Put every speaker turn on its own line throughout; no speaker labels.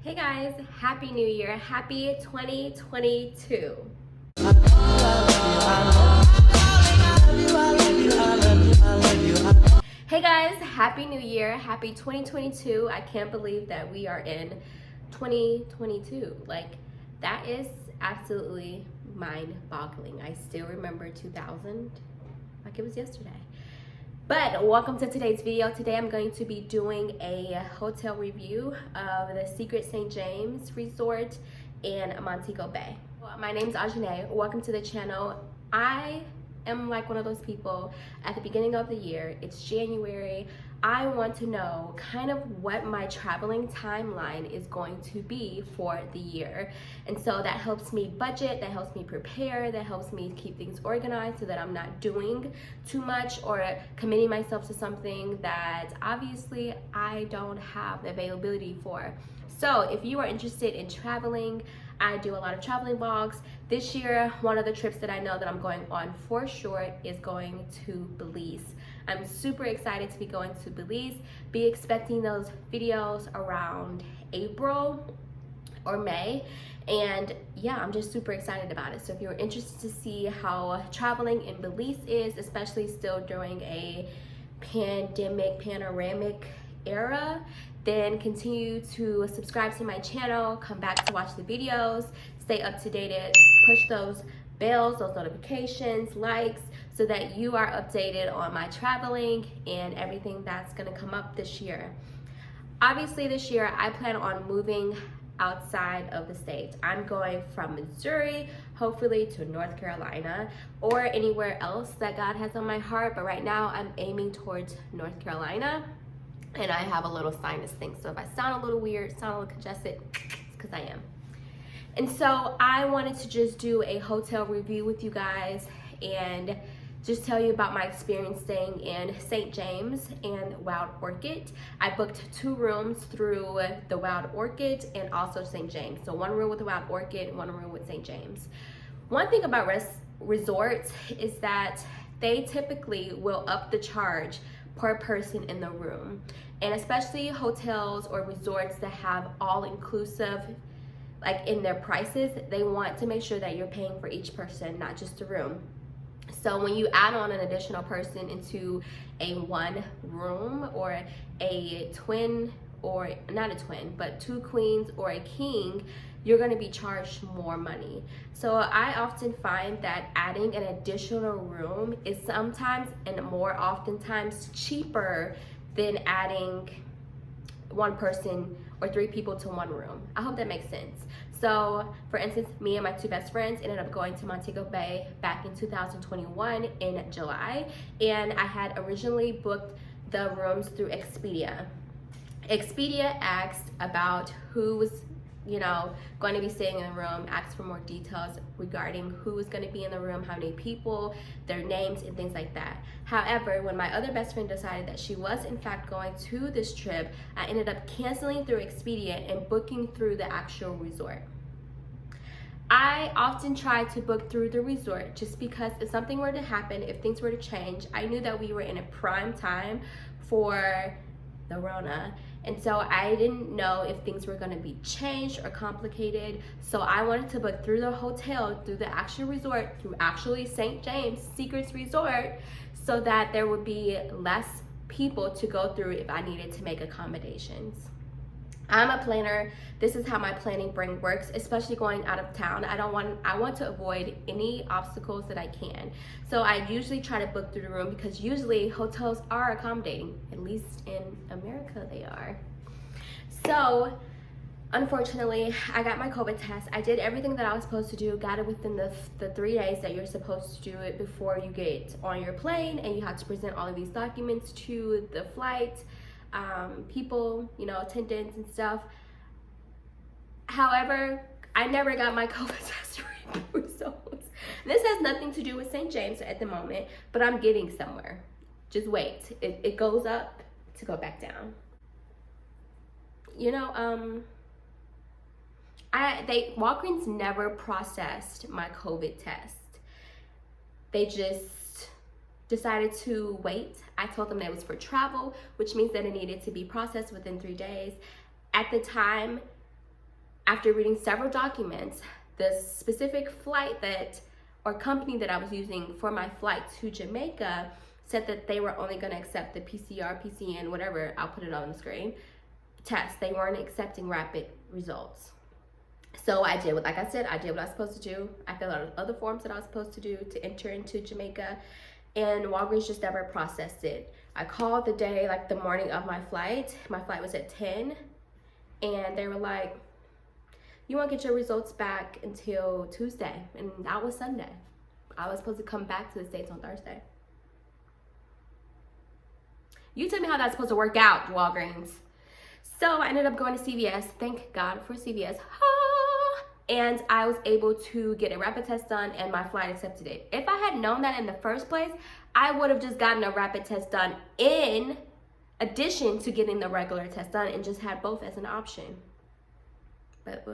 Hey guys, Happy New Year, Happy 2022. Hey guys, Happy New Year, Happy 2022. I can't believe that we are in 2022. Like, that is absolutely mind-boggling. I still remember 2000 like it was yesterday. But welcome to today's video. Today I'm going to be doing a hotel review of the Secret St. James Resort in Montego Bay. My name is Ajane. Welcome to the channel. I am like one of those people at the beginning of the year. It's January. I want to know kind of what my traveling timeline is going to be for the year. And so that helps me budget, that helps me prepare, that helps me keep things organized so that I'm not doing too much or committing myself to something that obviously I don't have the availability for. So if you are interested in traveling, I do a lot of traveling vlogs. This year, one of the trips that I know that I'm going on for sure is going to Belize. I'm super excited to be going to Belize. Be expecting those videos around April or May. And yeah, I'm just super excited about it. So if you're interested to see how traveling in Belize is, especially still during a pandemic, panoramic era, then continue to subscribe to my channel, come back to watch the videos, stay up to date, push those bells, those notifications, likes, so that you are updated on my traveling and everything that's gonna come up this year. Obviously this year I plan on moving outside of the state. I'm going from Missouri, hopefully to North Carolina or anywhere else that God has on my heart, but right now I'm aiming towards North Carolina. And I have a little sinus thing, so if I sound a little weird, sound a little congested, it's because I am. And so I wanted to just do a hotel review with you guys and just tell you about my experience staying in St. James and Wild Orchid. I booked 2 rooms through the Wild Orchid and also St. James. So 1 room with the Wild Orchid, 1 room with St. James. One thing about resorts is that they typically will up the charge per person in the room. And especially hotels or resorts that have all-inclusive, like in their prices, they want to make sure that you're paying for each person, not just the room. So when you add on an additional person into a 1 room or a twin, or not a twin, but 2 queens or a king, you're going to be charged more money. So I often find that adding an additional room is sometimes and more oftentimes cheaper than adding 1 person or 3 people to 1 room. I hope that makes sense. So for instance, me and my 2 best friends ended up going to Montego Bay back in 2021 in July, and I had originally booked the rooms through Expedia. Expedia asked about who was going to be staying in the room, asked for more details regarding who was going to be in the room, how many people, their names, and things like that. However, when my other best friend decided that she was in fact going to this trip, I ended up canceling through Expedia and booking through the actual resort. I often try to book through the resort just because if something were to happen, if things were to change, I knew that we were in a prime time for the Rona. And so I didn't know if things were going to be changed or complicated. So I wanted to book through the hotel, through the actual resort, through actually St. James Secrets Resort, so that there would be less people to go through if I needed to make accommodations. I'm a planner. This is how my planning brain works, especially going out of town. I want to avoid any obstacles that I can. So I usually try to book through the room because usually hotels are accommodating, at least in America they are. So unfortunately, I got my COVID test. I did everything that I was supposed to do, got it within the 3 days that you're supposed to do it before you get on your plane, and you have to present all of these documents to the flight people, attendants and stuff. However, I never got my COVID test results. This has nothing to do with St. James at the moment, but I'm getting somewhere. Just wait. It goes up to go back down. Walgreens never processed my COVID test. They just decided to wait. I told them that it was for travel, which means that it needed to be processed within 3 days. At the time, after reading several documents, the specific flight that or company that I was using for my flight to Jamaica said that they were only going to accept the PCR, PCN, whatever, I'll put it on the screen, test. They weren't accepting rapid results. So I did what, like I said, I did what I was supposed to do. I filled out other forms that I was supposed to do to enter into Jamaica, and Walgreens just never processed it. I called the day, like the morning of my flight. My flight was at 10, and they were like, you won't get your results back until Tuesday, and that was Sunday. I was supposed to come back to the States on Thursday. You tell me how that's supposed to work out, Walgreens. So I ended up going to CVS. Thank God for CVS. And I was able to get a rapid test done, and my flight accepted it. If I had known that in the first place, I would have just gotten a rapid test done in addition to getting the regular test done and just had both as an option. But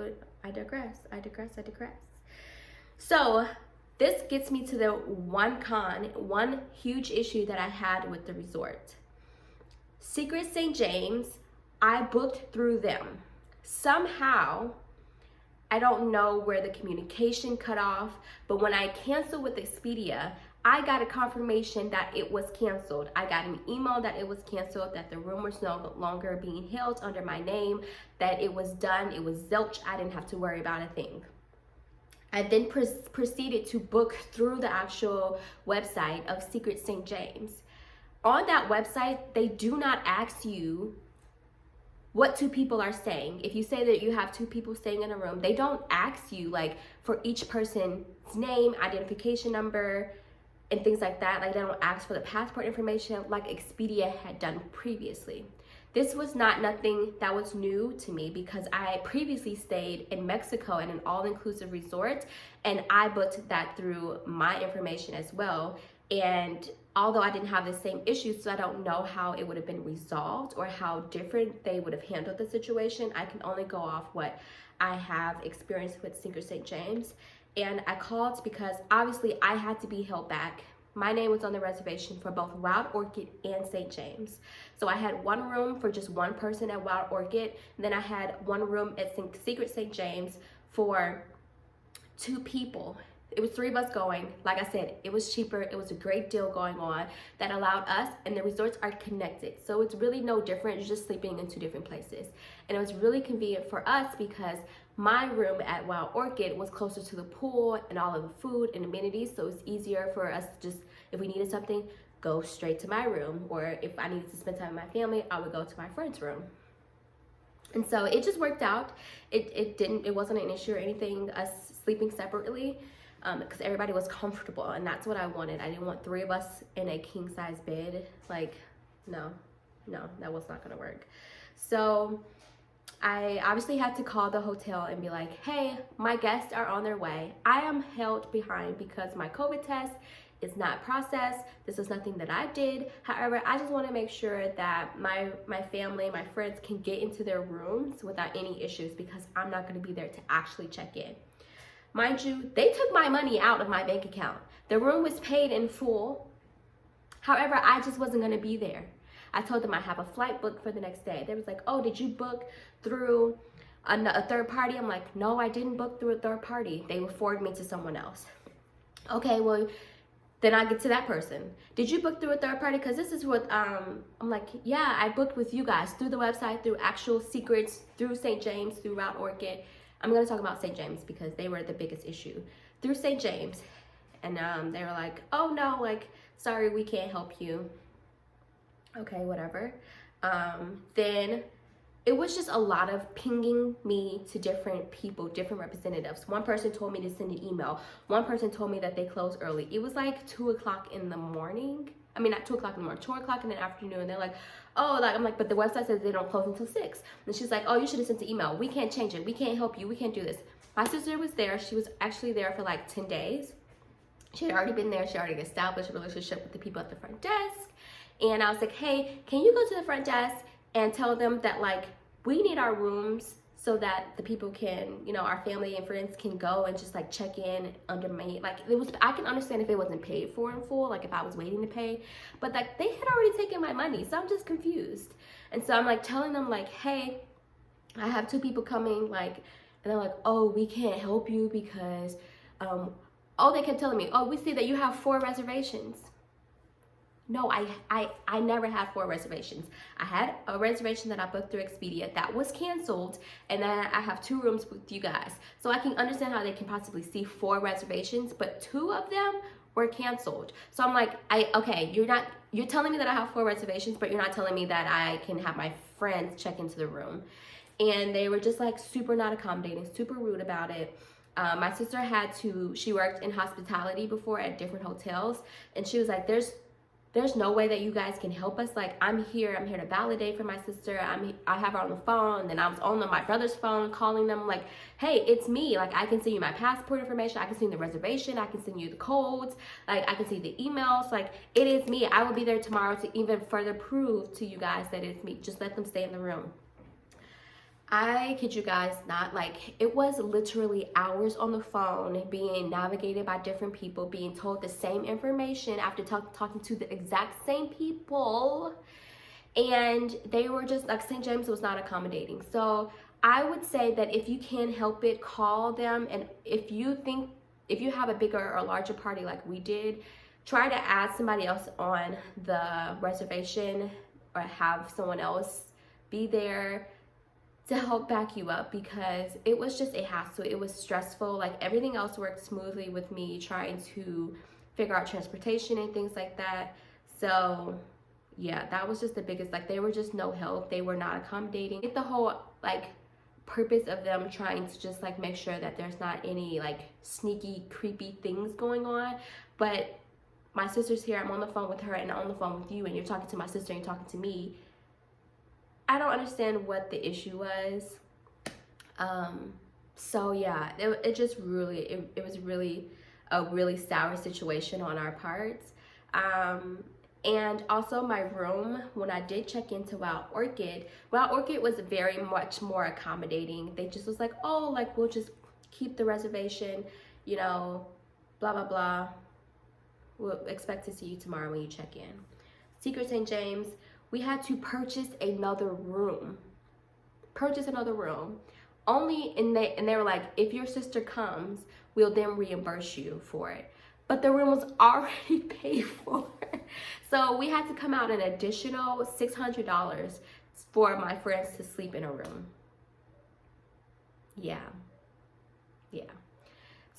I digress. So this gets me to the one huge issue that I had with the resort. Secret St. James, I booked through them. Somehow, I don't know where the communication cut off, but when I canceled with Expedia, I got a confirmation that it was canceled. I got an email that it was canceled, that the room was no longer being held under my name, that it was done, it was zilch, I didn't have to worry about a thing. I then proceeded to book through the actual website of Secret St. James. On that website, they do not ask you what two people are staying. If you say that you have two people staying in a room, they don't ask you like for each person's name, identification number, and things like that. Like they don't ask for the passport information like Expedia had done previously. This was nothing that was new to me because I previously stayed in Mexico in an all-inclusive resort, and I booked that through my information as well. And although I didn't have the same issues, so I don't know how it would have been resolved or how different they would have handled the situation. I can only go off what I have experienced with Secret St. James. And I called because obviously I had to be held back. My name was on the reservation for both Wild Orchid and St. James. So I had one room for just one person at Wild Orchid. And then I had one room at Secret St. James for two people. It was three of us going. Like I said, it was cheaper. It was a great deal going on that allowed us, and the resorts are connected. So it's really no different. You're just sleeping in two different places. And it was really convenient for us because my room at Wild Orchid was closer to the pool and all of the food and amenities. So it's easier for us to just, if we needed something, go straight to my room. Or if I needed to spend time with my family, I would go to my friend's room. And so it just worked out. It wasn't an issue or anything, us sleeping separately. Because everybody was comfortable, and that's what I wanted. I didn't want three of us in a king-size bed. Like, no, that was not gonna work. So I obviously had to call the hotel and be like, hey, my guests are on their way. I am held behind because my COVID test is not processed. This is nothing that I did. However, I just want to make sure that my family, my friends can get into their rooms without any issues because I'm not gonna be there to actually check in. Mind you, they took my money out of my bank account. The room was paid in full. However, I just wasn't gonna be there. I told them I have a flight booked for the next day. They was like, oh, did you book through a third party? I'm like, no, I didn't book through a third party. They would forward me to someone else. Okay, well, then I get to that person. Did you book through a third party? Because this is what, I'm like, yeah, I booked with you guys through the website, through actual Secrets, through St. James, through Wild Orchid. I'm going to talk about St. James because they were the biggest issue. Through St. James. And they were like, oh no, like, sorry, we can't help you. Okay, whatever. Then it was just a lot of pinging me to different people, different representatives. One person told me to send an email. One person told me that they closed early. It was like 2 o'clock in the morning. I mean, not 2 o'clock in the morning, 2 o'clock in the afternoon. They're like, oh, like, I'm like, but the website says they don't close until 6. And she's like, oh, you should have sent an email. We can't change it. We can't help you. We can't do this. My sister was there. She was actually there for like 10 days. She had already been there. She already established a relationship with the people at the front desk. And I was like, hey, can you go to the front desk and tell them that, like, we need our rooms so that the people can, you know, our family and friends can go and just like check in under me. Like, it was, I can understand if it wasn't paid for in full, like if I was waiting to pay, but like they had already taken my money. So I'm just confused. And so I'm like telling them like, hey, I have 2 people coming, like, And they're like, oh, we can't help you because, oh, they kept telling me, oh, we see that you have 4 reservations. No, I never had 4 reservations. I had a reservation that I booked through Expedia that was canceled, and then I have 2 rooms with you guys. So I can understand how they can possibly see 4 reservations, but 2 of them were canceled. So I'm like, okay, you're telling me that I have 4 reservations, but you're not telling me that I can have my friends check into the room. And they were just like super not accommodating, super rude about it. My sister she worked in hospitality before at different hotels, and she was like, there's no way that you guys can help us. Like, I'm here to validate for my sister. I have her on the phone, and then I was on my brother's phone calling them like, hey, it's me. Like, I can send you my passport information. I can send you the reservation. I can send you the codes. Like, I can see the emails. Like, it is me. I will be there tomorrow to even further prove to you guys that it's me. Just let them stay in the room. I kid you guys not, like, it was literally hours on the phone being navigated by different people, being told the same information after talking to the exact same people, and they were just like, St. James was not accommodating. So I would say that if you can help it, call them, and if you have a bigger or larger party like we did, try to add somebody else on the reservation or have someone else be there to help back you up, because it was just a hassle. It was stressful. Like, everything else worked smoothly with me trying to figure out transportation and things like that. So yeah, that was just the biggest, like, they were just no help. They were not accommodating. Get the whole like purpose of them trying to just like make sure that there's not any like sneaky, creepy things going on. But my sister's here, I'm on the phone with her and on the phone with you, and you're talking to my sister and you're talking to me. I don't understand what the issue was. So yeah, it just really, it was really a really sour situation on our parts. And also my room, when I did check into Orchid was very much more accommodating. They just was like, oh, like, we'll just keep the reservation, you know, blah, blah, blah. We'll expect to see you tomorrow when you check in. Secret St. James, we had to purchase another room. Only, and they were like, if your sister comes, we'll then reimburse you for it. But the room was already paid for. So we had to come out an additional $600 for my friends to sleep in a room. Yeah.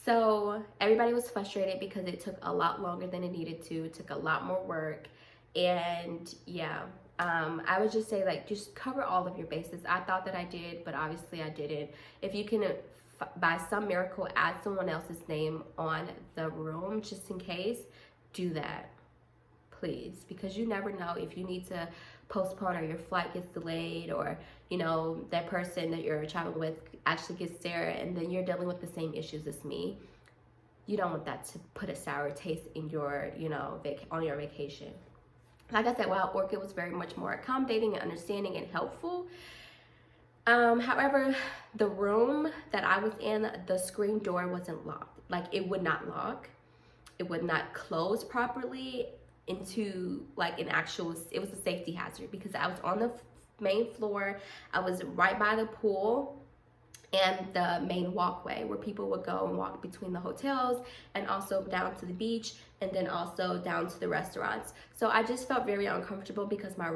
So everybody was frustrated because it took a lot longer than it needed to. It took a lot more work. And yeah, I would just say, like, just cover all of your bases. I thought that I did, but obviously I didn't. If you can, by some miracle, add someone else's name on the room just in case, do that, please, because you never know if you need to postpone, or your flight gets delayed, or, you know, that person that you're traveling with actually gets there and then you're dealing with the same issues as me. You don't want that to put a sour taste in your, you know, on your vacation. Like I said, Orchid was very much more accommodating and understanding and helpful. However, the room that I was in, the screen door wasn't locked. Like, it would not lock. It would not close properly into like an actual, it was a safety hazard because I was on the main floor. I was right by the pool and the main walkway where people would go and walk between the hotels and also down to the beach and then also down to the restaurants. So I just felt very uncomfortable because my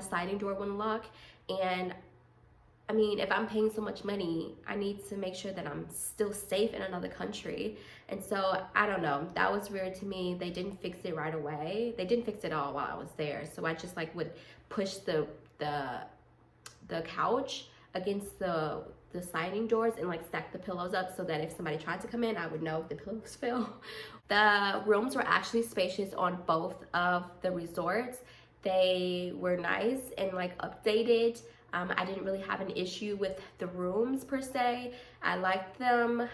sliding door wouldn't lock. And I mean, if I'm paying so much money, I need to make sure that I'm still safe in another country. And so I don't know, that was weird to me. They didn't fix it right away. They didn't fix it all while I was there. So I just like would push the couch against the sliding doors and like stack the pillows up so that if somebody tried to come in, I would know if the pillows fell. The rooms were actually spacious on both of the resorts. They were nice and like updated. I didn't really have an issue with the rooms per se. I liked them.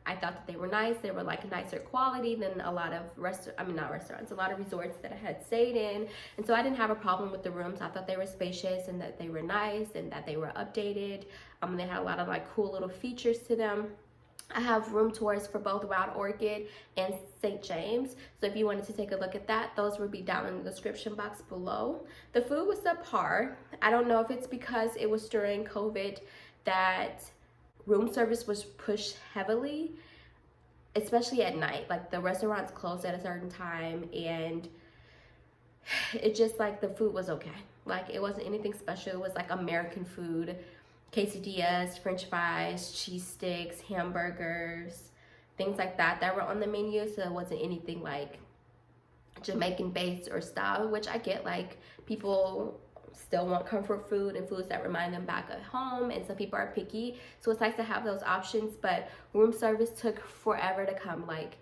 I thought that they were nice. They were like nicer quality than a lot of a lot of resorts that I had stayed in. And so I didn't have a problem with the rooms. I thought they were spacious and that they were nice and that they were updated. They had a lot of like cool little features to them. I have room tours for both Orchid and St. James. So if you wanted to take a look at that, those will be down in the description box below. The food was subpar. I don't know if it's because it was during COVID that room service was pushed heavily, especially at night. Like the restaurants closed at a certain time, and it just like the food was okay. Like it wasn't anything special. It was like American food, quesadillas, french fries, cheese sticks, hamburgers, things like that were on the menu. So it wasn't anything like Jamaican based or style, which I get. Like people still want comfort food and foods that remind them back at home, and some people are picky, so it's nice to have those options. But room service took forever to come, like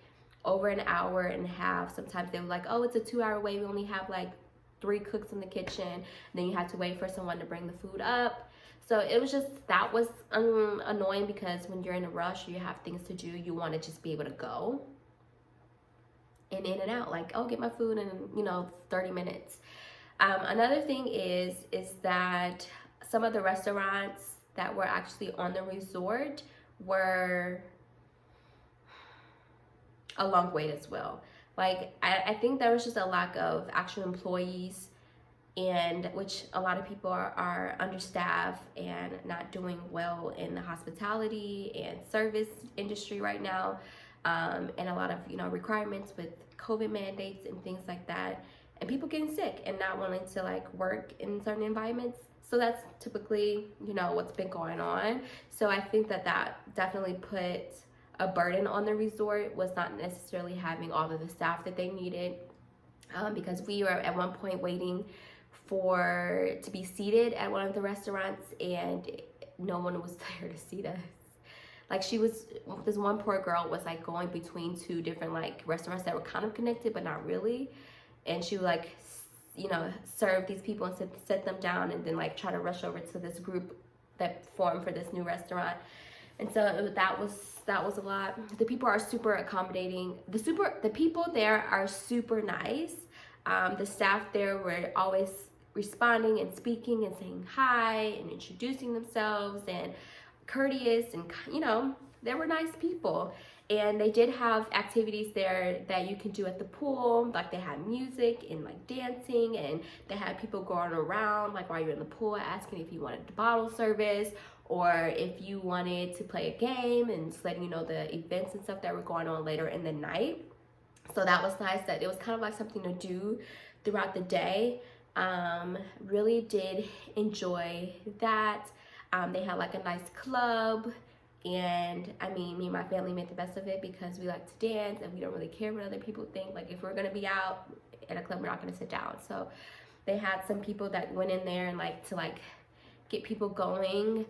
over an hour and a half. Sometimes they were like, oh, it's a 2-hour wait, we only have like 3 cooks in the kitchen, and then you had to wait for someone to bring the food up. So it was just, that was annoying, because when you're in a rush, you have things to do, you want to just be able to go and in and out, like, oh, get my food in 30 minutes. Another thing is that some of the restaurants that were actually on the resort were a long wait as well. Like I think there was just a lack of actual employees, and which a lot of people are understaffed and not doing well in the hospitality and service industry right now, and a lot of requirements with COVID mandates and things like that, and people getting sick and not wanting to like work in certain environments. So that's typically what's been going on. So I think that definitely put a burden on the resort, was not necessarily having all of the staff that they needed, because we were at one point waiting to be seated at one of the restaurants, and no one was there to seat us. Like this one poor girl was like going between 2 different like restaurants that were kind of connected but not really, and she would like serve these people and set them down, and then like try to rush over to this group that formed for this new restaurant. And so that was a lot. The people are super accommodating. The people there are super nice. The staff there were always responding and speaking and saying hi and introducing themselves and courteous, and they were nice people. And they did have activities there that you can do at the pool. Like they had music and like dancing, and they had people going around like while you're in the pool asking if you wanted the bottle service, or if you wanted to play a game, and just letting you know the events and stuff that were going on later in the night. So that was nice, that it was kind of like something to do throughout the day. Really did enjoy that. They had like a nice club, and I mean, me and my family made the best of it, because we like to dance and we don't really care what other people think. Like if we're gonna be out at a club, we're not gonna sit down. So they had some people that went in there and like to like get people going.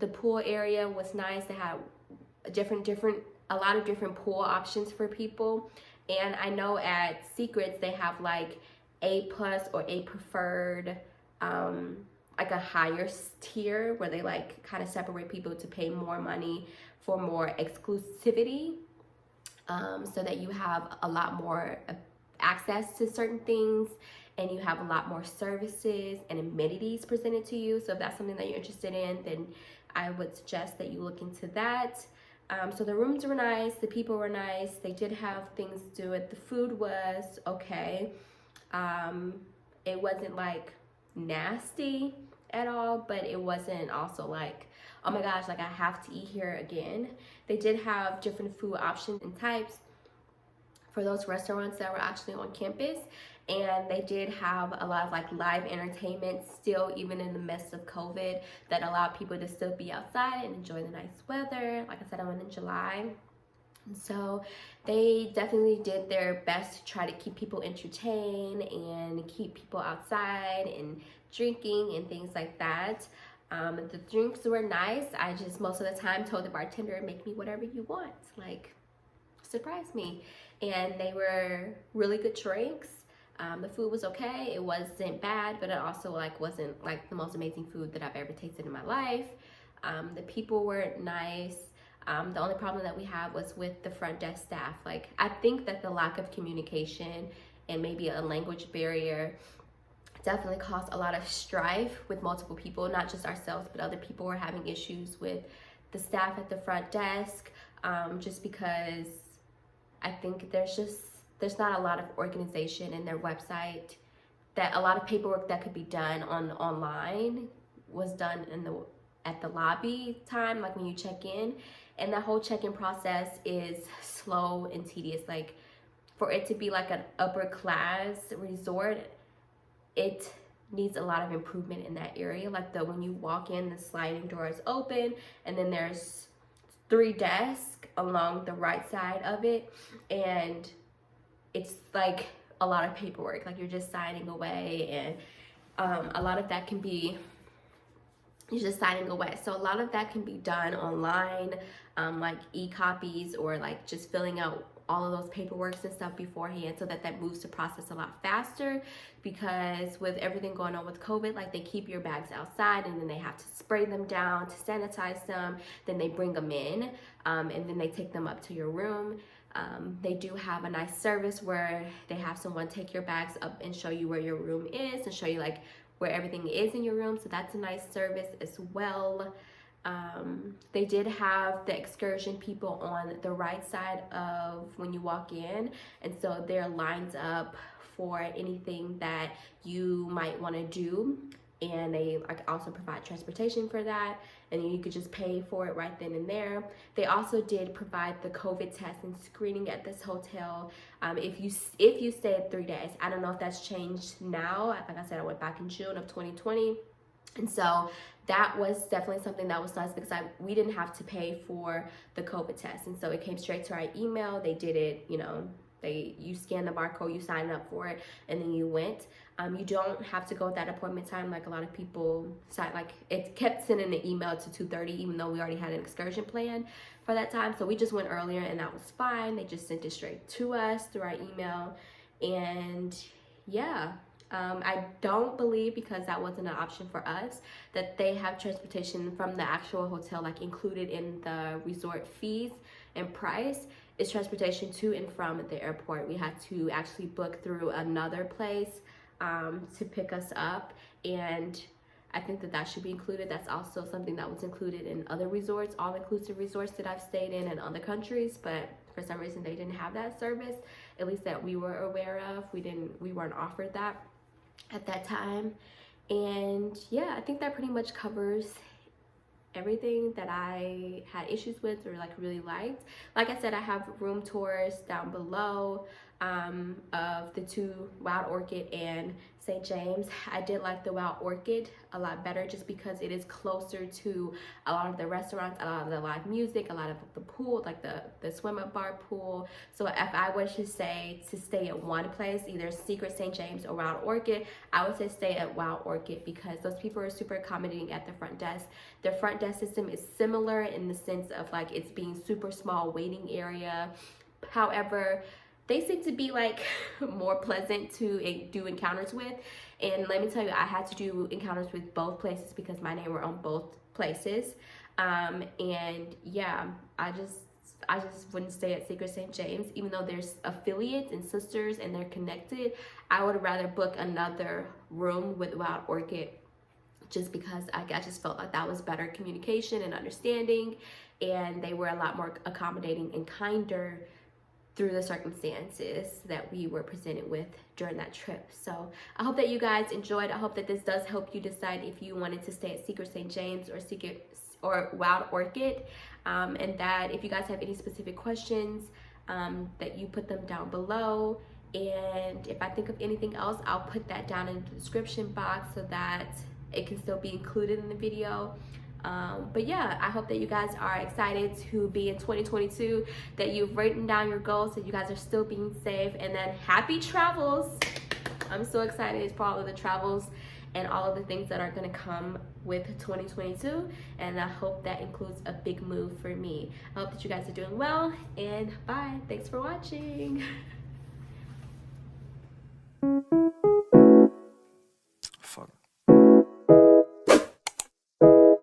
The pool area was nice. They had a lot of different pool options for people. And I know at Secrets they have like A+ or A preferred, like a higher tier where they like kind of separate people to pay more money for more exclusivity, so that you have a lot more access to certain things, and you have a lot more services and amenities presented to you. So if that's something that you're interested in, then I would suggest that you look into that. So the rooms were nice, the people were nice, they did have things to do it. The food was okay. It wasn't like nasty at all, but it wasn't also like, oh my gosh, like I have to eat here again. They did have different food options and types for those restaurants that were actually on campus, and they did have a lot of like live entertainment still, even in the midst of COVID, that allowed people to still be outside and enjoy the nice weather. Like I said, I went in July, and so they definitely did their best to try to keep people entertained and keep people outside and drinking and things like that. The drinks were nice. I just most of the time told the bartender, make me whatever you want, like surprise me. And they were really good drinks. The food was okay. It wasn't bad, but it also like wasn't like the most amazing food that I've ever tasted in my life. The people were nice. The only problem that we had was with the front desk staff. Like I think that the lack of communication and maybe a language barrier definitely caused a lot of strife with multiple people, not just ourselves, but other people were having issues with the staff at the front desk, just because I think there's not a lot of organization in their website, that a lot of paperwork that could be done online was done at the lobby time, like when you check in. And that whole check-in process is slow and tedious. Like, for it to be like an upper class resort, it needs a lot of improvement in that area. Like, when you walk in, the sliding door is open, and then there's 3 desks along the right side of it, and it's like a lot of paperwork. Like, you're just signing away, and a lot of that can be, you're just signing away. So a lot of that can be done online, like e-copies, or like just filling out all of those paperworks and stuff beforehand, so that moves the process a lot faster. Because with everything going on with COVID, like, they keep your bags outside, and then they have to spray them down to sanitize them, then they bring them in, and then they take them up to your room. They do have a nice service where they have someone take your bags up and show you where your room is, and show you like where everything is in your room. So that's a nice service as well. They did have the excursion people on the right side of when you walk in, and so they're lined up for anything that you might want to do, and they also provide transportation for that, and you could just pay for it right then and there. They also did provide the COVID test and screening at this hotel if you stayed 3 days. I don't know if that's changed now. Like I said, I went back in June of 2020, and so that was definitely something that was nice, because we didn't have to pay for the COVID test, and so it came straight to our email. They did it, you know, you scan the barcode, you sign up for it, and then you went. You don't have to go at that appointment time like a lot of people sign. Like, it kept sending an email to 2:30, even though we already had an excursion plan for that time. So we just went earlier, and that was fine. They just sent it straight to us through our email. And yeah, I don't believe, because that wasn't an option for us, that they have transportation from the actual hotel, like, included in the resort fees and price. Is transportation to and from the airport. We had to actually book through another place to pick us up, and I think that should be included. That's also something that was included in other resorts, all-inclusive resorts that I've stayed in other countries, but for some reason they didn't have that service, at least that we were aware of. We weren't offered that at that time. And yeah, I think that pretty much covers everything that I had issues with or like really liked. Like I said, I have room tours down below of the 2, Wild Orchid and St. James. I did like the Wild Orchid a lot better, just because it is closer to a lot of the restaurants, a lot of the live music, a lot of the pool, like the swim-up bar pool. So if I was to say to stay at one place, either Secret St. James or Wild Orchid, I would say stay at Wild Orchid, because those people are super accommodating at the front desk. Their front desk system is similar in the sense of like it's being super small waiting area. However, they seem to be like more pleasant to do encounters with. And let me tell you, I had to do encounters with both places because my name were on both places. And yeah, I just wouldn't stay at Secret St. James, even though there's affiliates and sisters and they're connected. I would rather book another room with Wild Orchid, just because I just felt like that was better communication and understanding, and they were a lot more accommodating and kinder through the circumstances that we were presented with during that trip. So I hope that you guys enjoyed. I hope that this does help you decide if you wanted to stay at Secret St. James or Wild Orchid, and that if you guys have any specific questions, that you put them down below. And if I think of anything else, I'll put that down in the description box so that it can still be included in the video. But yeah, I hope that you guys are excited to be in 2022, that you've written down your goals, that you guys are still being safe, and then happy travels. I'm so excited for all of the travels and all of the things that are going to come with 2022, and I hope that includes a big move for me. I hope that you guys are doing well, and bye. Thanks for watching.